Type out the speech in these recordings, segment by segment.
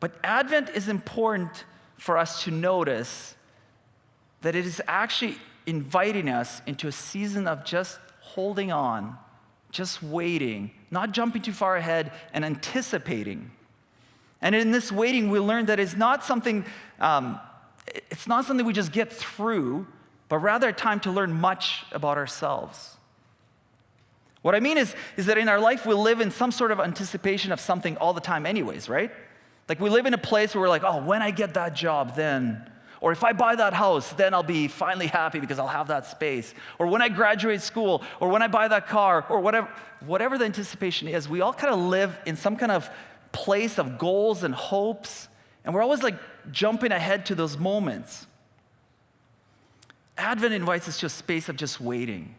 But Advent is important for us to notice that it is actually inviting us into a season of just holding on, just waiting, not jumping too far ahead, and anticipating. And in this waiting, we learn that it's not something we just get through, but rather a time to learn much about ourselves. What I mean is that in our life, we live in some sort of anticipation of something all the time anyways, right? Like we live in a place where we're like, oh, when I get that job, then, or if I buy that house, then I'll be finally happy because I'll have that space. Or when I graduate school, or when I buy that car, or whatever the anticipation is, we all kind of live in some kind of place of goals and hopes, and we're always like jumping ahead to those moments. Advent invites us to a space of just waiting.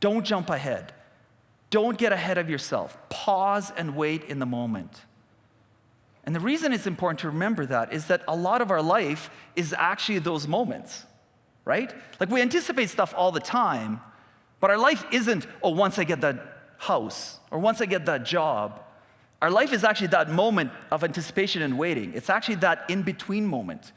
Don't jump ahead. Don't get ahead of yourself. Pause and wait in the moment. And the reason it's important to remember that is that a lot of our life is actually those moments, right? Like we anticipate stuff all the time, but our life isn't, oh, once I get that house, or once I get that job. Our life is actually that moment of anticipation and waiting. It's actually that in-between moment.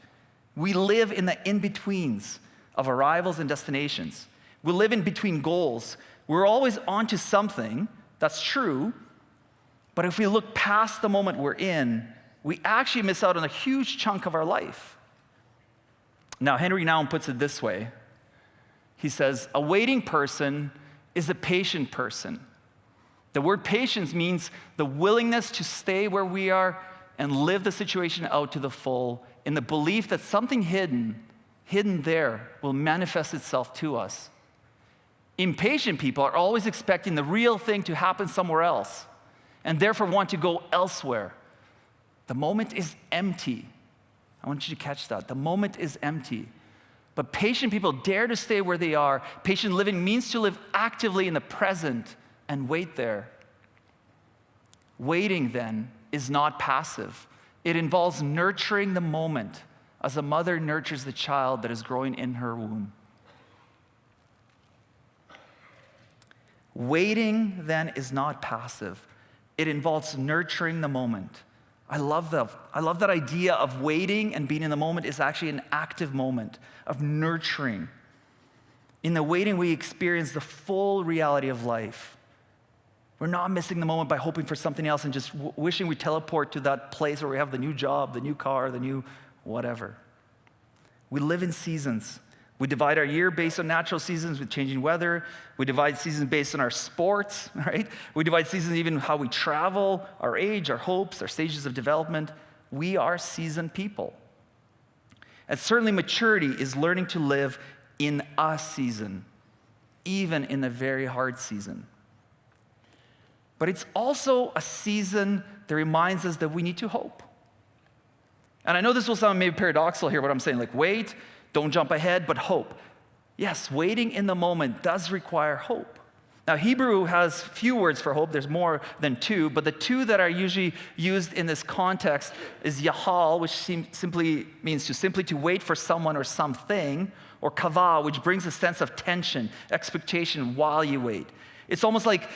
We live in the in-betweens of arrivals and destinations. We live in between goals. We're always onto something, that's true, but if we look past the moment we're in, we actually miss out on a huge chunk of our life. Now, Henry Nouwen puts it this way. He says, a waiting person is a patient person. The word patience means the willingness to stay where we are and live the situation out to the full in the belief that something hidden there will manifest itself to us. Impatient people are always expecting the real thing to happen somewhere else and therefore want to go elsewhere. The moment is empty. I want you to catch that. The moment is empty. But patient people dare to stay where they are. Patient living means to live actively in the present and wait there. Waiting, then, is not passive. It involves nurturing the moment as a mother nurtures the child that is growing in her womb. Waiting, then, is not passive. It involves nurturing the moment. I love that idea of waiting and being in the moment is actually an active moment of nurturing. In the waiting, we experience the full reality of life. We're not missing the moment by hoping for something else and just wishing we teleport to that place where we have the new job, the new car, the new whatever. We live in seasons. We divide our year based on natural seasons with changing weather. We divide seasons based on our sports, right? We divide seasons even how we travel, our age, our hopes, our stages of development. We are seasoned people. And certainly maturity is learning to live in a season, even in a very hard season. But it's also a season that reminds us that we need to hope. And I know this will sound maybe paradoxical here, what I'm saying, like wait, don't jump ahead, but hope. Yes, waiting in the moment does require hope. Now, Hebrew has few words for hope. There's more than two, but the two that are usually used in this context is yahal, which simply means to wait for someone or something, or kavah, which brings a sense of tension, expectation while you wait. It's almost like,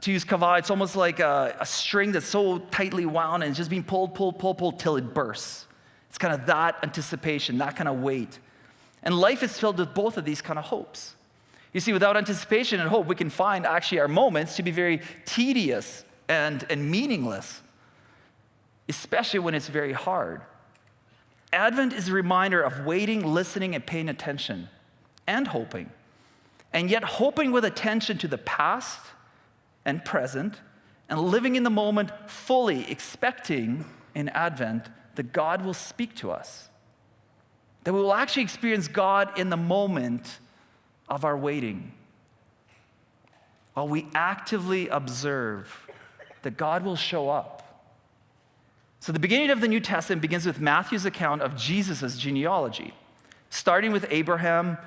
to use kavah, it's almost like a string that's so tightly wound and it's just being pulled till it bursts. It's kind of that anticipation, that kind of wait. And life is filled with both of these kind of hopes. You see, without anticipation and hope, we can find actually our moments to be very tedious and meaningless, especially when it's very hard. Advent is a reminder of waiting, listening, and paying attention, and hoping. And yet hoping with attention to the past and present, and living in the moment fully, expecting in Advent that God will speak to us, that we will actually experience God in the moment of our waiting, while we actively observe that God will show up. So the beginning of the New Testament begins with Matthew's account of Jesus' genealogy, starting with Abraham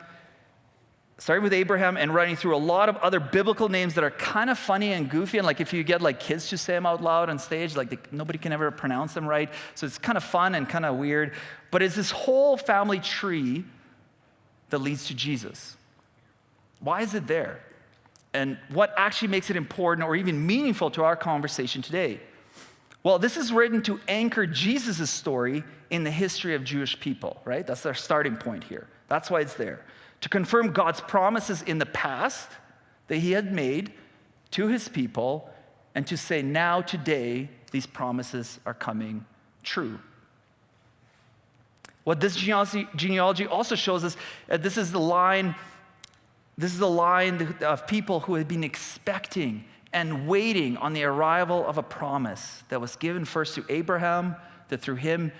and running through a lot of other biblical names that are kind of funny and goofy. And like if you get like kids to say them out loud on stage, like nobody can ever pronounce them right. So it's kind of fun and kind of weird. But it's this whole family tree that leads to Jesus. Why is it there? And what actually makes it important or even meaningful to our conversation today? Well, this is written to anchor Jesus' story in the history of Jewish people, right? That's our starting point here. That's why it's there. To confirm God's promises in the past that he had made to his people, and to say now, today, these promises are coming true. What this genealogy also shows us, this is the line of people who had been expecting and waiting on the arrival of a promise that was given first to Abraham, that through him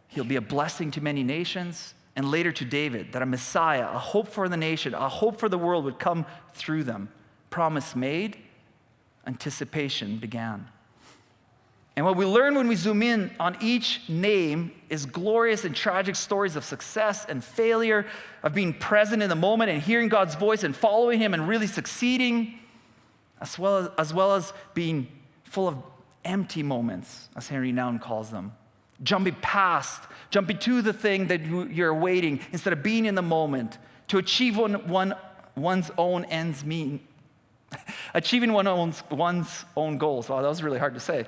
he'll be a blessing to many nations, and later to David, that a Messiah, a hope for the nation, a hope for the world would come through them. Promise made, anticipation began. And what we learn when we zoom in on each name is glorious and tragic stories of success and failure, of being present in the moment and hearing God's voice and following him and really succeeding, as well as being full of empty moments, as Henry Nouwen calls them. Jumping to the thing that you're awaiting instead of being in the moment, to achieve one's own ends mean. Achieving one's own goals. Wow, that was really hard to say.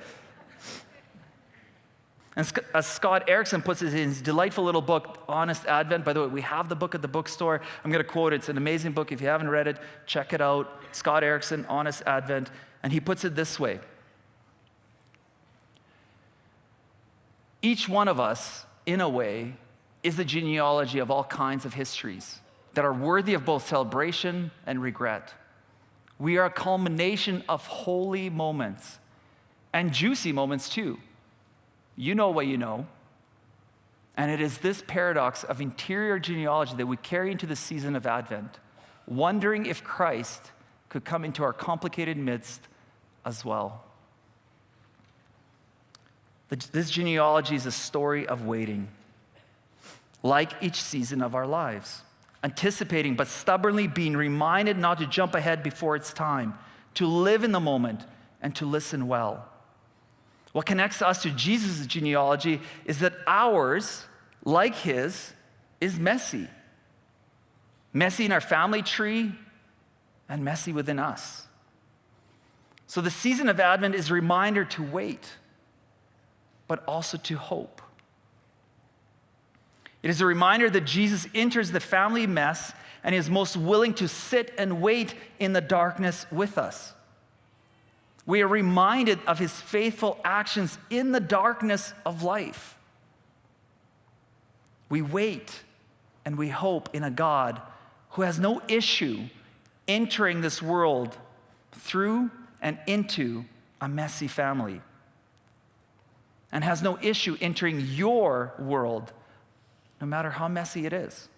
And as Scott Erickson puts it in his delightful little book, Honest Advent. By the way, we have the book at the bookstore. I'm going to quote it. It's an amazing book. If you haven't read it, check it out. Scott Erickson, Honest Advent. And he puts it this way. Each one of us, in a way, is a genealogy of all kinds of histories that are worthy of both celebration and regret. We are a culmination of holy moments and juicy moments too. You know what you know. And it is this paradox of interior genealogy that we carry into the season of Advent, wondering if Christ could come into our complicated midst as well. This genealogy is a story of waiting, like each season of our lives, anticipating but stubbornly being reminded not to jump ahead before it's time, to live in the moment and to listen well. What connects us to Jesus' genealogy is that ours, like his, is messy. Messy in our family tree and messy within us. So the season of Advent is a reminder to wait, but also to hope. It is a reminder that Jesus enters the family mess and is most willing to sit and wait in the darkness with us. We are reminded of his faithful actions in the darkness of life. We wait and we hope in a God who has no issue entering this world through and into a messy family, and has no issue entering your world, no matter how messy it is.